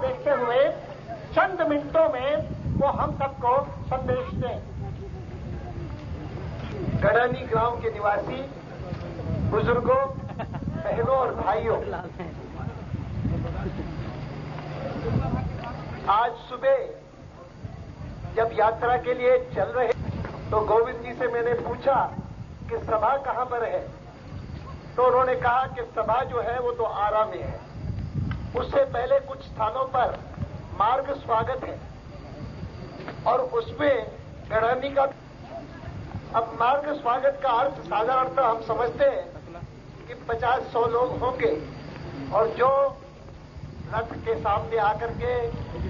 देखते हुए चंद मिनटों में वो हम सबको संदेश दें। गढ़ानी गांव के निवासी बुजुर्गों, बहनों और भाइयों, आज सुबह जब यात्रा के लिए चल रहे तो गोविंद जी से मैंने पूछा कि सभा कहां पर है, तो उन्होंने कहा कि सभा जो है वो तो आरा में है। उससे पहले कुछ स्थानों पर मार्ग स्वागत है और उसमें गढ़ानी का। अब मार्ग स्वागत का अर्थ साधारणतः हम समझते हैं कि 50-100 लोग होंगे और जो रथ के सामने आकर के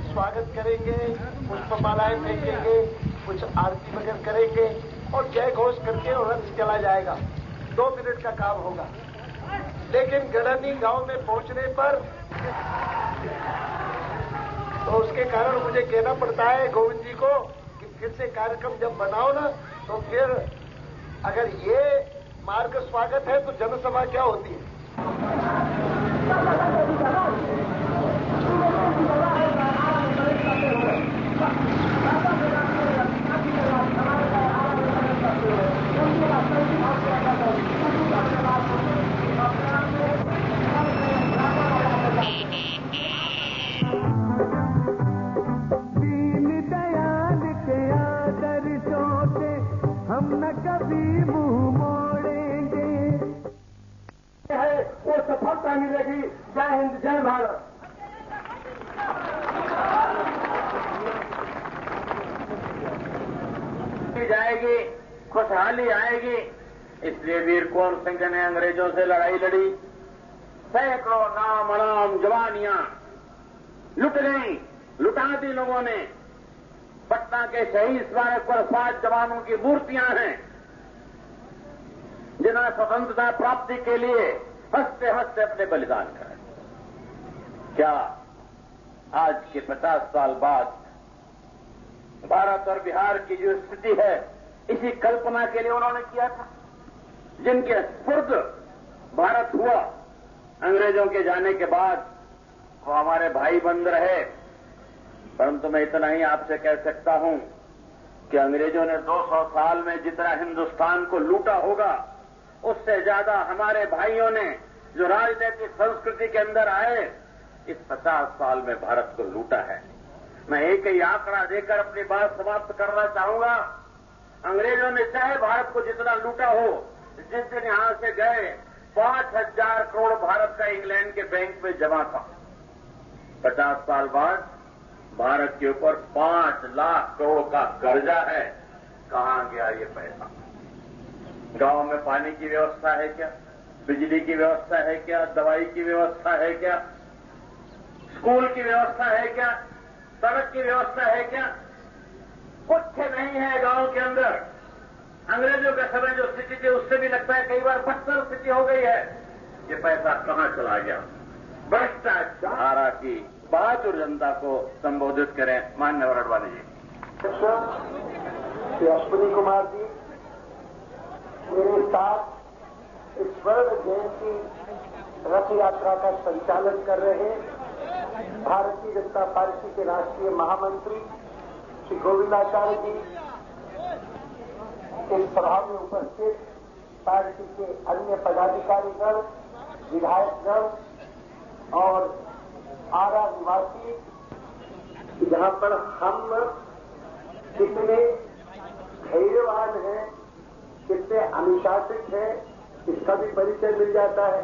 स्वागत करेंगे, पुष्पमालाएं फेंकेंगे, कुछ आरती वगैरह करेंगे और जय घोष करके और रथ चला जाएगा। 2 मिनट का काम होगा। लेकिन गढ़ानी गांव में पहुंचने पर तो उसके कारण मुझे कहना पड़ता है गोविंद जी को कि फिर से कार्यक्रम जब बनाओ ना तो फिर अगर ये मार्ग स्वागत है तो जनसभा क्या होती है। वो सफलता मिलेगी। जय हिंद, जय भारत। जाएगी, खुशहाली आएगी। इसलिए वीर कुंवर सिंह ने अंग्रेजों से लड़ाई लड़ी। सैकड़ों नाम अनाम जवानियां लुट गई, लुटा दी लोगों ने। पटना के शहीद स्मारक पर 5 जवानों की मूर्तियां हैं जिन्होंने स्वतंत्रता प्राप्ति के लिए हंसते हंसते अपने बलिदान कराए। क्या आज के 50 साल बाद भारत और बिहार की जो स्थिति है, इसी कल्पना के लिए उन्होंने किया था? जिनके स्फुर्द भारत हुआ अंग्रेजों के जाने के बाद, वो हमारे भाई बंद रहे। परंतु मैं इतना ही आपसे कह सकता हूं कि अंग्रेजों ने 200 साल में जितना हिंदुस्तान को लूटा होगा, उससे ज्यादा हमारे भाइयों ने जो राजनीतिक संस्कृति के अंदर आए, इस 50 साल में भारत को लूटा है। मैं एक ही आंकड़ा देकर अपनी बात समाप्त करना चाहूंगा। अंग्रेजों ने चाहे भारत को जितना लूटा हो, जिस दिन यहां से गए 5,000 करोड़ भारत का इंग्लैंड के बैंक में जमा था। 50 साल बाद भारत के ऊपर 5 लाख करोड़ का कर्जा है। कहां गया ये पैसा? गांव में पानी की व्यवस्था है क्या? बिजली की व्यवस्था है क्या? दवाई की व्यवस्था है क्या? स्कूल की व्यवस्था है क्या? सड़क की व्यवस्था है क्या? कुछ नहीं है गांव के अंदर। अंग्रेजों के समय जो स्थिति थी उससे भी लगता है कई बार बदतर स्थिति हो गई है। ये पैसा कहां चला गया? भ्रष्टाचार की बहादुर जनता को संबोधित करें माननीय अडवाणी जी। श्री अश्विनी कुमार जी मेरे साथ इस स्वर्ण जयंती रथ यात्रा का संचालन कर रहे भारतीय जनता पार्टी के राष्ट्रीय महामंत्री श्री गोविंदाचार्य जी, इस सभा में उपस्थित पार्टी के अन्य पदाधिकारीगण, विधायकगण और आरा निवासी, जहां पर हम कितने धैर्यवान हैं, कितने अनुशासित हैं, इसका भी परिचय मिल जाता है।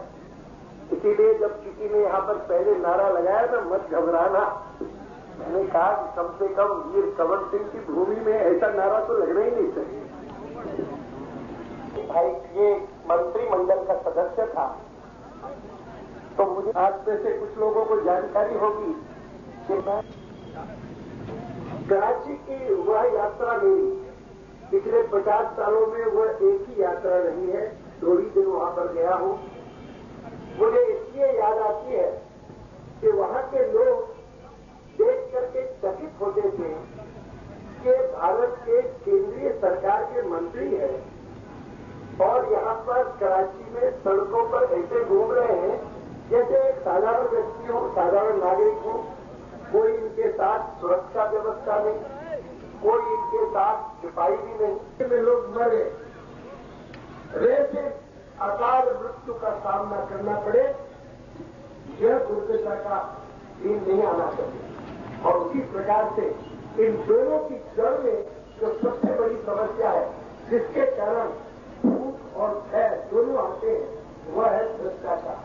इसीलिए जब किसी ने यहाँ पर पहले नारा लगाया ना, मत घबराना, मैंने कहा कि कम से कम वीर कंवर सिंह की भूमि में ऐसा नारा तो लगना ही नहीं चाहिए। भाई ये मंत्रिमंडल का सदस्य था, तो मुझे आज में से कुछ लोगों को जानकारी होगी कि मैं कराची की वह यात्रा मेरी पिछले 50 सालों में वह एक ही यात्रा रही है। 2 ही दिन वहां पर गया हूं। मुझे इसलिए याद आती है कि वहां के लोग देख करके चकित होते थे कि भारत के केंद्रीय सरकार के मंत्री हैं और यहां पर कराची में सड़कों पर ऐसे घूम रहे हैं जैसे एक साधारण व्यक्ति हो, साधारण नागरिक हो, साथ सुरक्षा व्यवस्था नहीं, कोई इनके साथ सिपाही भी नहीं, में लोग मरे, वैसे अकाल मृत्यु का सामना करना पड़े, यह दुर्दशा का दिन नहीं आना चाहिए। और उसी प्रकार से इन दोनों की जड़ में जो सबसे बड़ी समस्या है, जिसके कारण भूख और भय दोनों आते हैं, वह है भ्रष्टाचार।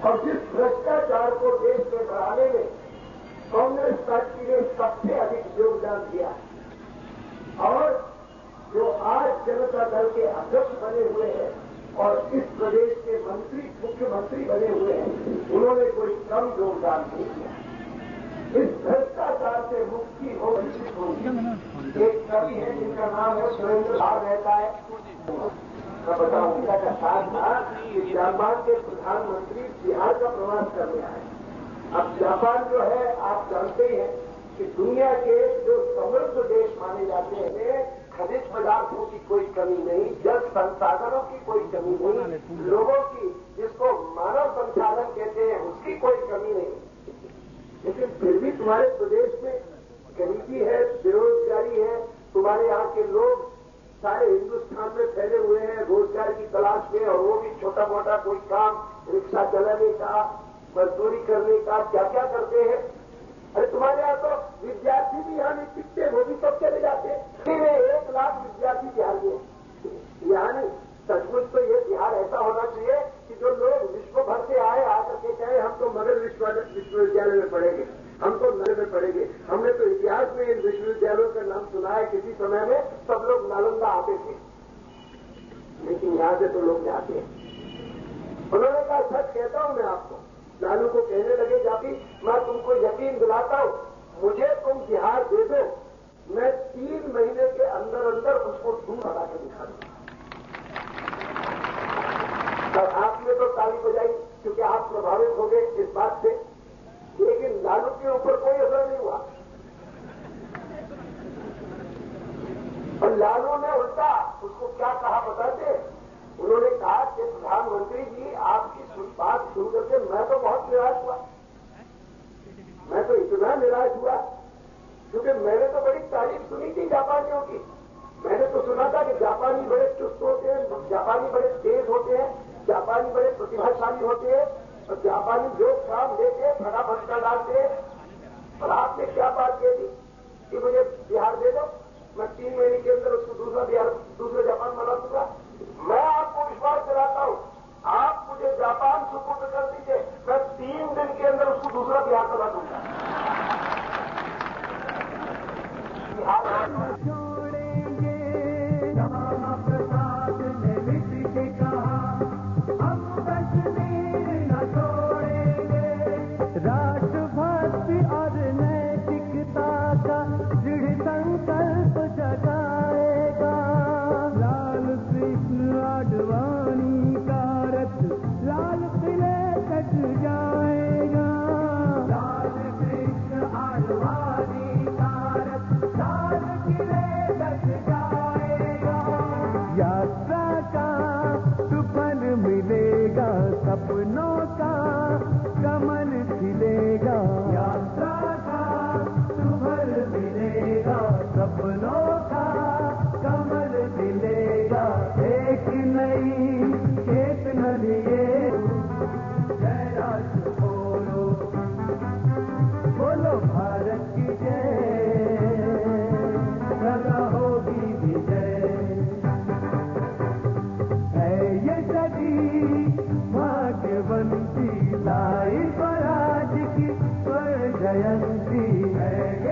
और जिस भ्रष्टाचार को देश में बढ़ाने में कांग्रेस पार्टी ने सबसे अधिक योगदान दिया और जो आज जनता दल के अध्यक्ष बने हुए हैं और इस प्रदेश के मंत्री मुख्यमंत्री बने हुए हैं, उन्होंने कोई कम योगदान नहीं दिया। इस भ्रष्टाचार से मुक्ति हो होगी। एक कवि है जिनका नाम है सुरेंद्र साहब रहता है, मैं बताऊं, उनका कहा था कि जापान के प्रधानमंत्री बिहार का प्रवास करने आए। अब जापान जो है, आप जानते हैं कि दुनिया के जो समृद्ध देश माने जाते हैं, खनिज पदार्थों की कोई कमी नहीं, जल संसाधनों की कोई कमी नहीं, लोगों की जिसको मानव संसाधन कहते हैं उसकी कोई कमी नहीं। लेकिन फिर भी तुम्हारे प्रदेश में गरीबी है, बेरोजगारी है, तुम्हारे यहाँ के लोग सारे हिंदुस्तान में फैले हुए हैं रोजगार की तलाश में, और वो भी छोटा मोटा कोई काम, रिक्शा चलाने का, मजदूरी करने का, क्या क्या करते हैं। अरे तुम्हारे यहाँ तो विद्यार्थी भी यहाँ नहीं टिकते, वो भी सब चले जाते हैं। 1 लाख विद्यार्थी बिहार में, यानी सचमुच तो ये बिहार ऐसा होना चाहिए कि जो लोग विश्व भर से आकर के कहे हम तो मगध विश्वविद्यालय में पढ़ेंगे, हम तो नगर में पढ़ेंगे। हमने तो इतिहास में इन विश्वविद्यालयों का नाम सुना है, किसी समय में सब लोग नालंदा आते थे, लेकिन यहाँ से तो लोग जाते हैं। उन्होंने कहा सच कहता हूं मैं आपको, लालू को कहने लगे जाती, मैं तुमको यकीन दिलाता हूं, मुझे तुम बिहार दे दो, मैं 3 महीने के अंदर अंदर उसको दूर हटा के दिखा दूंगा। तब आपने तो ताली बजाई क्योंकि आप प्रभावित हो गए इस बात से, लेकिन लालू के ऊपर कोई असर नहीं हुआ। और लालू ने उल्टा उसको क्या कहा बताते, उन्होंने कहा कि प्रधानमंत्री जी आपकी बात सुन करके मैं तो बहुत निराश हुआ, मैं तो इतना निराश हुआ क्योंकि मैंने तो बड़ी तारीफ सुनी थी जापानियों की। मैंने तो सुना था कि जापानी बड़े चुस्त होते हैं, जापानी बड़े तेज होते हैं, जापानी बड़े प्रतिभाशाली होते हैं, और जापानी जो काम देते फटाफट कर डालते हैं। और आपने क्या बात कह दी कि मुझे बिहार दे दो, मैं 3 महीने के अंदर उसको दूसरा जापान बना दूंगा। मैं आपको विश्वास दिलाता हूं, आप मुझे जापान सुपुर्द कर दीजिए, मैं 3 दिन के अंदर उसको दूसरा बिहार बना दूंगा। राष्ट्रभक्ति और नैतिकता का दृढ़ संकल्प जगाएगा। लाल कृष्ण आडवाणी का रथ लाल किले तक जाएगा। लाल कृष्ण आडवाणी का रथ लाल किले तक जाएगा। यात्रा का सुफल मिलेगा, सपनों का कमल खिलेगा। यात्रा का सुफल मिलेगा, सपनों का कमल खिलेगा। एक नई चेतना लिए जय राष्ट्र बोलो, बोलो भारत की जय, सदा होगी विजय। है ये सदी भाग्यवंती, लाई स्वराज की स्वर जयंती है।